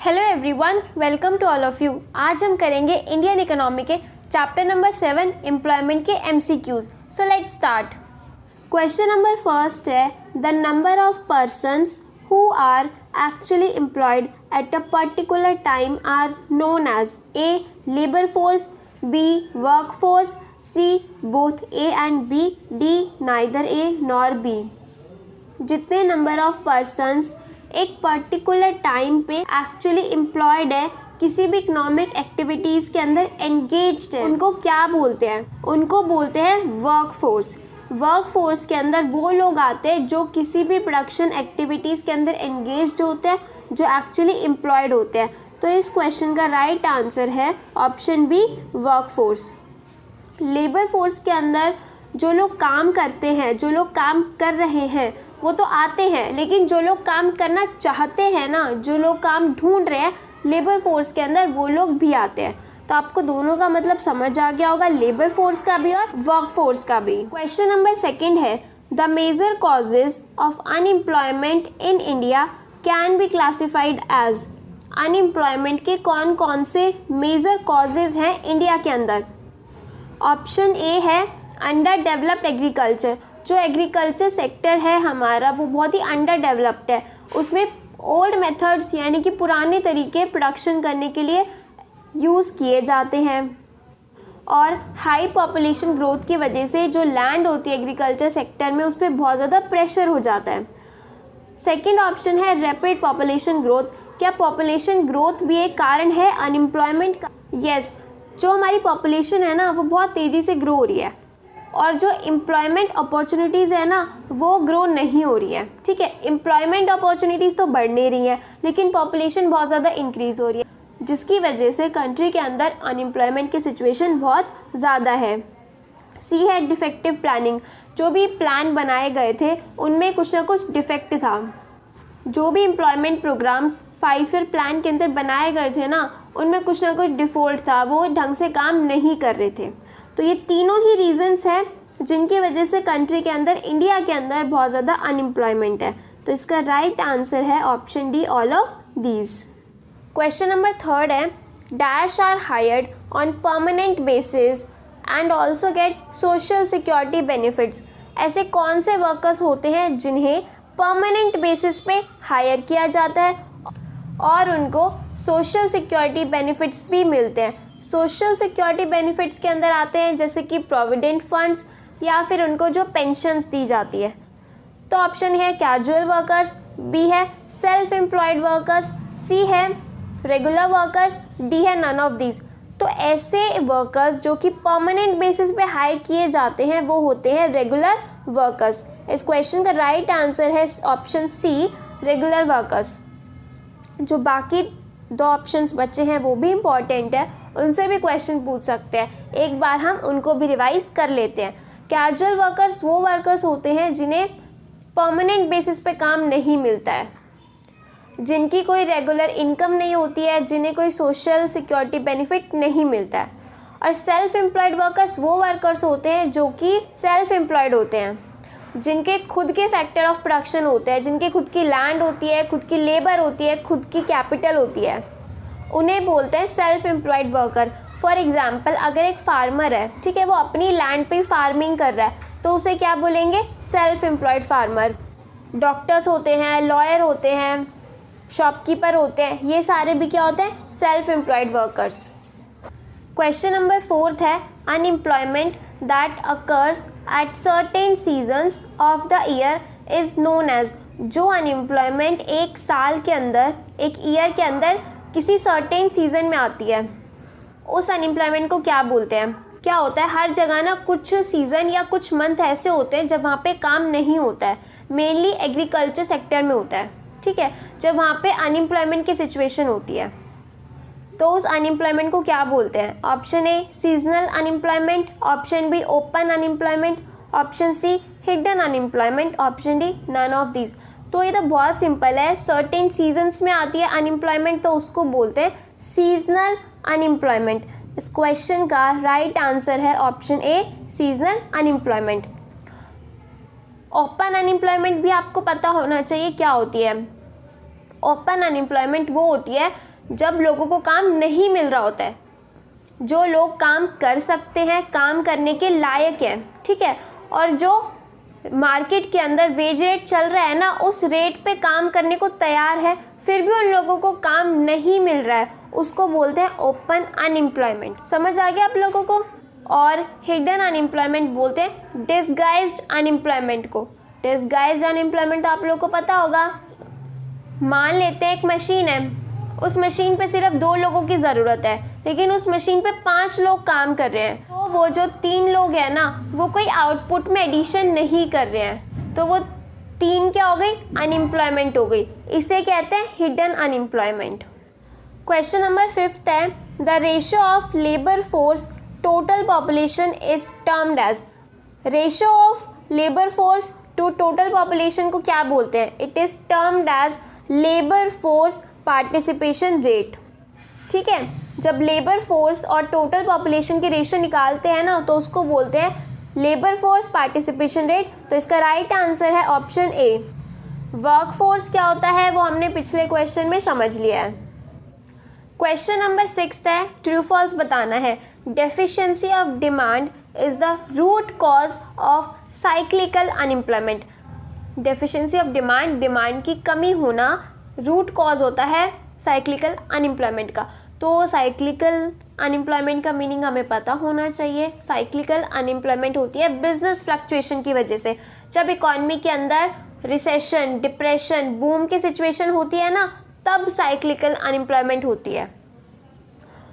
Hello everyone, welcome to all of you. आज हम करेंगे इंडियन इकोनॉमी के चैप्टर नंबर 7 एम्प्लॉयमेंट के MCQs। So let's start. Question number first है, the number of persons who are actually employed at a particular time are known as A labour force, B work force, C both A and B, D neither A nor B। जितने number of persons एक particular time पे actually employed है, किसी भी economic activities के अंदर engaged है, उनको क्या बोलते हैं? उनको बोलते हैं वर्क फोर्स। वर्क फोर्स के अंदर वो लोग आते हैं जो किसी भी प्रोडक्शन एक्टिविटीज़ के अंदर एंगेज्ड होते हैं, जो एक्चुअली एम्प्लॉयड होते हैं। तो इस क्वेश्चन का राइट आंसर है option B, work force. Labour force के अंदर जो लोग काम करते हैं, जो लोग काम कर रहे हैं, वो तो आते हैं, लेकिन जो लोग काम करना चाहते हैं ना, जो लोग काम ढूंढ रहे हैं लेबर फोर्स के अंदर, वो लोग भी आते हैं। तो आपको दोनों का मतलब समझ आ गया होगा, लेबर फोर्स का भी और वर्क फोर्स का भी। क्वेश्चन नंबर सेकंड है, the major causes of unemployment in India can be classified as. Unemployment के कौन कौन से मेजर कॉजेज हैं इंडिया के अंदर? ऑप्शन ए है अंडर डेवलप्ड एग्रीकल्चर। जो एग्रीकल्चर सेक्टर है हमारा, वो बहुत ही अंडर डेवलप्ड है, उसमें ओल्ड मेथड्स यानी कि पुराने तरीके प्रोडक्शन करने के लिए यूज़ किए जाते हैं। और हाई पॉपुलेशन ग्रोथ की वजह से जो लैंड होती है एग्रीकल्चर सेक्टर में, उस पर बहुत ज़्यादा प्रेशर हो जाता है। सेकेंड ऑप्शन है रैपिड पॉपुलेशन ग्रोथ। क्या पॉपुलेशन ग्रोथ भी एक कारण है अनएम्प्लॉयमेंट का? यस, जो हमारी पॉपुलेशन है ना, वो बहुत तेज़ी से ग्रो हो रही है, और जो एम्प्लॉयमेंट अपॉर्चुनिटीज़ है ना, वो ग्रो नहीं हो रही है। ठीक है, एम्प्लॉयमेंट अपॉर्चुनिटीज़ तो बढ़ नहीं रही है, लेकिन पॉपुलेशन बहुत ज़्यादा इंक्रीज़ हो रही है, जिसकी वजह से कंट्री के अंदर अनएम्प्लॉयमेंट की सिचुएशन बहुत ज़्यादा है। सी है डिफेक्टिव प्लानिंग। जो भी प्लान बनाए गए थे उनमें कुछ ना कुछ डिफेक्ट था। जो भी एम्प्लॉयमेंट प्रोग्राम्स 5 ईयर प्लान के अंदर बनाए गए थे ना, उनमें कुछ ना कुछ डिफ़ॉल्ट था, वो ढंग से काम नहीं कर रहे थे। तो ये तीनों ही रीजंस हैं जिनकी वजह से कंट्री के अंदर, इंडिया के अंदर बहुत ज़्यादा अनएम्प्लॉयमेंट है। तो इसका राइट आंसर है option D, all of these. Question number third है, dash are hired on permanent basis and also get social security benefits. ऐसे कौन से वर्कर्स होते हैं जिन्हें परमानेंट बेसिस पे हायर किया जाता है और उनको सोशल सिक्योरिटी बेनिफिट्स भी मिलते हैं? सोशल सिक्योरिटी बेनिफिट्स के अंदर आते हैं जैसे कि प्रोविडेंट फंड्स, या फिर उनको जो पेंशन्स दी जाती है। तो ऑप्शन है कैजुअल वर्कर्स, बी है सेल्फ एम्प्लॉयड वर्कर्स, सी है रेगुलर वर्कर्स, डी है नन ऑफ दीज। तो ऐसे वर्कर्स जो कि परमानेंट बेसिस पे हायर किए जाते हैं, वो होते हैं रेगुलर वर्कर्स। इस क्वेश्चन का राइट आंसर है ऑप्शन सी, रेगुलर वर्कर्स। जो बाकी दो ऑप्शंस बचे हैं वो भी इम्पॉर्टेंट है, उनसे भी क्वेश्चन पूछ सकते हैं, एक बार हम उनको भी रिवाइज कर लेते हैं। कैजुअल वर्कर्स वो वर्कर्स होते हैं जिन्हें परमानेंट बेसिस पे काम नहीं मिलता है, जिनकी कोई रेगुलर इनकम नहीं होती है, जिन्हें कोई सोशल सिक्योरिटी बेनिफिट नहीं मिलता है। और सेल्फ एम्प्लॉयड वर्कर्स वो वर्कर्स होते हैं जो कि सेल्फ एम्प्लॉयड होते हैं, जिनके खुद के फैक्टर ऑफ प्रोडक्शन होते हैं, जिनके खुद की लैंड होती है, खुद की लेबर होती है, खुद की कैपिटल होती है, उन्हें बोलते हैं self employed worker. For example, अगर एक फार्मर है, ठीक है, वो अपनी लैंड पे फार्मिंग कर रहा है, तो उसे क्या बोलेंगे? Self employed farmer. डॉक्टर्स होते हैं, लॉयर होते हैं, शॉपकीपर होते हैं, ये सारे भी क्या होते हैं? Self employed workers. Question number fourth है, unemployment that occurs at certain seasons of the year is known as. जो अनएम्प्लॉयमेंट एक साल के अंदर, एक ईयर के अंदर किसी सर्टेन सीजन में आती है, उस अनएम्प्लॉयमेंट को क्या बोलते हैं? क्या होता है, हर जगह ना कुछ सीज़न या कुछ मंथ ऐसे होते हैं जब वहाँ पे काम नहीं होता है, मेनली एग्रीकल्चर सेक्टर में होता है, ठीक है, जब वहाँ पे अनएम्प्लॉयमेंट की सिचुएशन होती है, तो उस अनएम्प्लॉयमेंट को क्या बोलते हैं? Option A seasonal unemployment, option B open unemployment, option C hidden unemployment, option D none of these. तो ये तो बहुत सिंपल है, सर्टेन सीजन्स में आती है अनएम्प्लॉयमेंट, तो उसको बोलते हैं सीजनल अनएम्प्लॉयमेंट। इस क्वेश्चन का राइट आंसर है option A, seasonal unemployment. Open unemployment भी आपको पता होना चाहिए क्या होती है। ओपन अनएम्प्लॉयमेंट वो होती है जब लोगों को काम नहीं मिल रहा होता है, जो लोग काम कर सकते हैं, काम करने के लायक हैं, ठीक है, और जो मार्केट के अंदर वेज रेट चल रहा है ना, उस रेट पे काम करने को तैयार है, फिर भी उन लोगों को काम नहीं मिल रहा है, उसको बोलते हैं ओपन अनएम्प्लॉयमेंट। समझ आ गया आप लोगों को? और हिडन अनएम्प्लॉयमेंट बोलते हैं डिसगाइज्ड अनएम्प्लॉयमेंट को। डिसगाइज्ड अनएम्प्लॉयमेंट तो आप लोगों को पता होगा। मान लेते हैं एक मशीन है, उस मशीन पे सिर्फ 2 लोगों की ज़रूरत है, लेकिन उस मशीन पे 5 लोग काम कर रहे हैं, तो वो जो 3 लोग हैं ना, वो कोई आउटपुट में एडिशन नहीं कर रहे हैं, तो वो 3 क्या हो गई? अनएम्प्लॉयमेंट हो गई। इसे कहते हैं हिडन अनएम्प्लॉयमेंट। क्वेश्चन नंबर 5 है the ratio of labour force total population is termed as. Ratio of labour force to total population को क्या बोलते हैं? It is termed as labour force participation rate. ठीक है, जब लेबर फोर्स और total population की रेशियो निकालते हैं ना, तो उसको बोलते हैं लेबर फोर्स पार्टिसिपेशन रेट। तो इसका राइट आंसर है ऑप्शन ए। वर्क फोर्स क्या होता है वो हमने पिछले क्वेश्चन में समझ लिया है। क्वेश्चन नंबर 6 है, ट्रू फॉल्स बताना है। Deficiency of demand is the root cause of cyclical unemployment. Deficiency of demand, demand की कमी होना रूट कॉज होता है साइक्लिकल अनएम्प्लॉयमेंट का। तो साइक्लिकल अनएम्प्लॉयमेंट का मीनिंग हमें पता होना चाहिए। साइक्लिकल अनएम्प्लॉयमेंट होती है बिजनेस फ्लक्चुएशन की वजह से। जब इकॉनमी के अंदर रिसेशन, डिप्रेशन, बूम की सिचुएशन होती है ना, तब साइक्लिकल अनएम्प्लॉयमेंट होती है।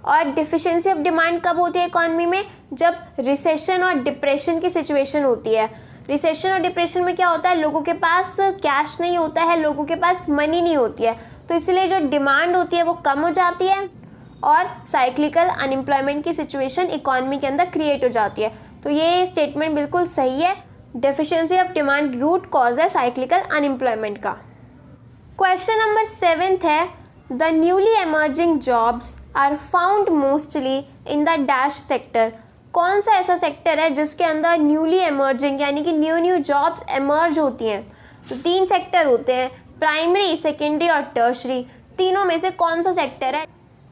और डिफिशिएंसी ऑफ डिमांड कब होती है इकॉनमी में? जब रिसेशन और डिप्रेशन की सिचुएशन होती है। रिसेशन और डिप्रेशन में क्या होता है? लोगों के पास कैश नहीं होता है, लोगों के पास मनी नहीं होती है, तो इसलिए जो डिमांड होती है वो कम हो जाती है और साइक्लिकल अनएम्प्लॉयमेंट की सिचुएशन इकॉनमी के अंदर क्रिएट हो जाती है। तो ये स्टेटमेंट बिल्कुल सही है। Deficiency of demand root cause है साइक्लिकल अनएम्प्लॉयमेंट का। क्वेश्चन नंबर 7 है the newly emerging jobs are found mostly in the dash sector. कौन सा ऐसा सेक्टर है जिसके अंदर न्यूली एमर्जिंग यानी कि न्यू जॉब्स एमर्ज होती हैं? तो 3 सेक्टर होते हैं, प्राइमरी, सेकेंडरी और टर्शरी। तीनों में से कौन सा सेक्टर है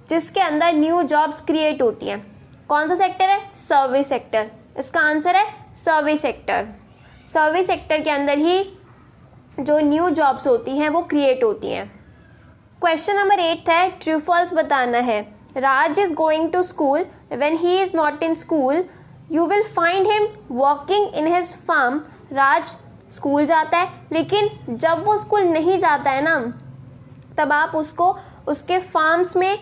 जिसके अंदर न्यू जॉब्स क्रिएट होती हैं? कौन सा सेक्टर है? Service sector. इसका आंसर है सर्विस सेक्टर। सर्विस सेक्टर के अंदर ही जो न्यू जॉब्स होती हैं वो क्रिएट होती हैं। क्वेश्चन नंबर 8 है, ट्रू फॉल्स बताना है। Raj is going to school when he is not in school you will find him working in his farm. Raj school जाता है, लेकिन जब वो स्कूल नहीं जाता है ना, तब आप उसको उसके फार्म्स में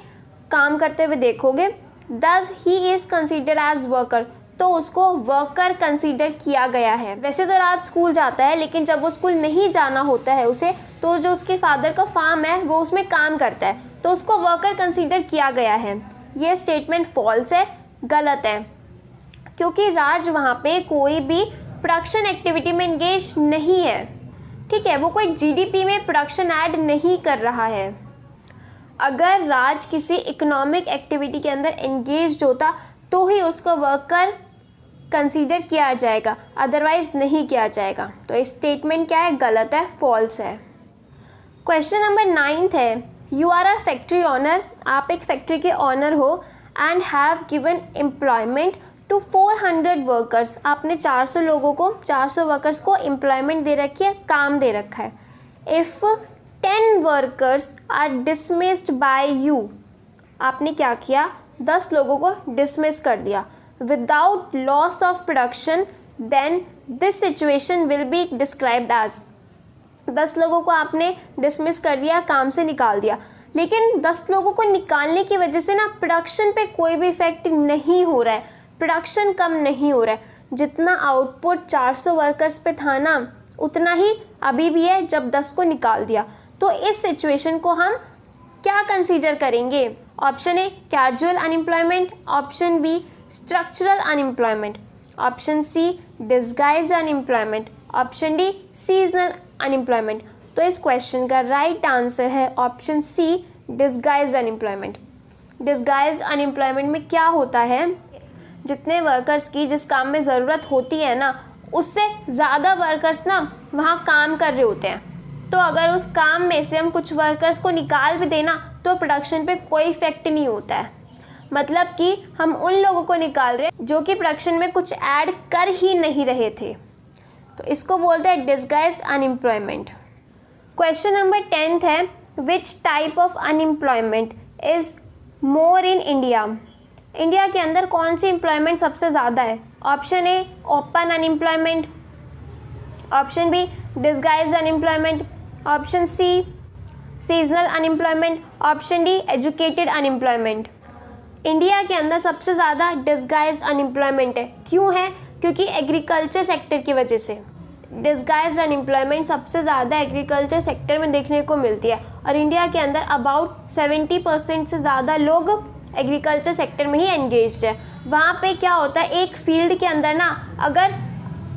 काम करते हुए देखोगे। Thus he is considered as worker, तो उसको वर्कर कंसीडर किया गया है। वैसे तो राज स्कूल जाता है, लेकिन जब वो स्कूल नहीं जाना होता है उसे, तो जो उसके फादर का फार्म है वो उसमें काम करता है, तो उसको वर्कर कंसीडर किया गया है। ये स्टेटमेंट फॉल्स है, गलत है, क्योंकि राज वहाँ पे कोई भी प्रोडक्शन एक्टिविटी में इंगेज नहीं है। ठीक है, वो कोई जीडीपी में प्रोडक्शन ऐड नहीं कर रहा है। अगर राज किसी इकोनॉमिक एक्टिविटी के अंदर एंगेज्ड होता तो ही उसको वर्कर कंसीडर किया जाएगा, अदरवाइज नहीं किया जाएगा। तो ये स्टेटमेंट क्या है? गलत है, फॉल्स है। क्वेश्चन नंबर 9 है, you are a factory owner. आप एक फैक्ट्री के ऑनर हो and have given employment to 400 workers. आपने 400 लोगों को, 400 वर्कर्स को एम्प्लॉयमेंट दे रखी है, काम दे रखा है। If 10 workers are dismissed by you, आपने क्या किया? 10 लोगों को डिसमिस कर दिया without loss of production, then this situation will be described as. 10 लोगों को आपने डिसमिस कर दिया, काम से निकाल दिया, लेकिन 10 लोगों को निकालने की वजह से ना प्रोडक्शन पे कोई भी इफेक्ट नहीं हो रहा है, प्रोडक्शन कम नहीं हो रहा है। जितना आउटपुट 400 वर्कर्स पे था ना, उतना ही अभी भी है जब 10 को निकाल दिया। तो इस सिचुएशन को हम क्या कंसीडर करेंगे? Option A casual unemployment, option B structural unemployment, option C disguised unemployment, option D seasonal unemployment. तो इस क्वेश्चन का राइट आंसर है option C disguised unemployment. Disguised unemployment में क्या होता है? जितने वर्कर्स की जिस काम में ज़रूरत होती है ना, उससे ज़्यादा वर्कर्स ना वहाँ काम कर रहे होते हैं। तो अगर उस काम में से हम कुछ वर्कर्स को निकाल भी देना, तो प्रोडक्शन पे कोई इफेक्ट नहीं होता है। मतलब कि हम उन लोगों को निकाल रहे हैं जो कि प्रोडक्शन में कुछ ऐड कर ही नहीं रहे थे, तो इसको बोलते हैं डिसगाइज्ड अनएम्प्लॉयमेंट। क्वेश्चन नंबर 10 है, which type of unemployment is more in India. India के अंदर कौन सी एम्प्लॉयमेंट सबसे ज़्यादा है? Option A open unemployment, option B disguised unemployment, option C seasonal unemployment, option D educated unemployment. India के अंदर सबसे ज़्यादा डिसगाइज्ड अनएम्प्लॉयमेंट है। क्यों है? क्योंकि एग्रीकल्चर सेक्टर की वजह से डिसगाइज्ड अनएम्प्लॉयमेंट सबसे ज़्यादा एग्रीकल्चर सेक्टर में देखने को मिलती है, और इंडिया के अंदर अबाउट 70% से ज़्यादा लोग एग्रीकल्चर सेक्टर में ही एंगेज्ड है। वहाँ पे क्या होता है, एक फील्ड के अंदर ना अगर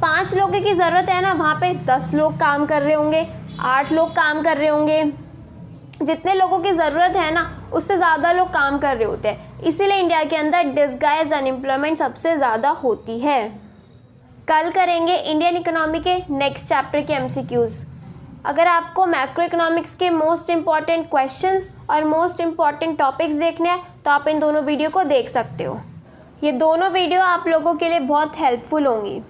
5 लोगों की ज़रूरत है ना, वहाँ पे 10 लोग काम कर रहे होंगे, 8 लोग काम कर रहे होंगे। जितने लोगों की ज़रूरत है ना, उससे ज़्यादा लोग काम कर रहे होते हैं। इसीलिए इंडिया के अंदर डिसगाइज्ड अनएम्प्लॉयमेंट सबसे ज़्यादा होती है। कल करेंगे इंडियन इकोनॉमी के नेक्स्ट चैप्टर के MCQs। अगर आपको मैक्रो इकोनॉमिक्स के मोस्ट इम्पॉर्टेंट क्वेश्चंस और मोस्ट इम्पॉर्टेंट टॉपिक्स देखने हैं तो आप इन दोनों वीडियो को देख सकते हो। ये दोनों वीडियो आप लोगों के लिए बहुत हेल्पफुल होंगी।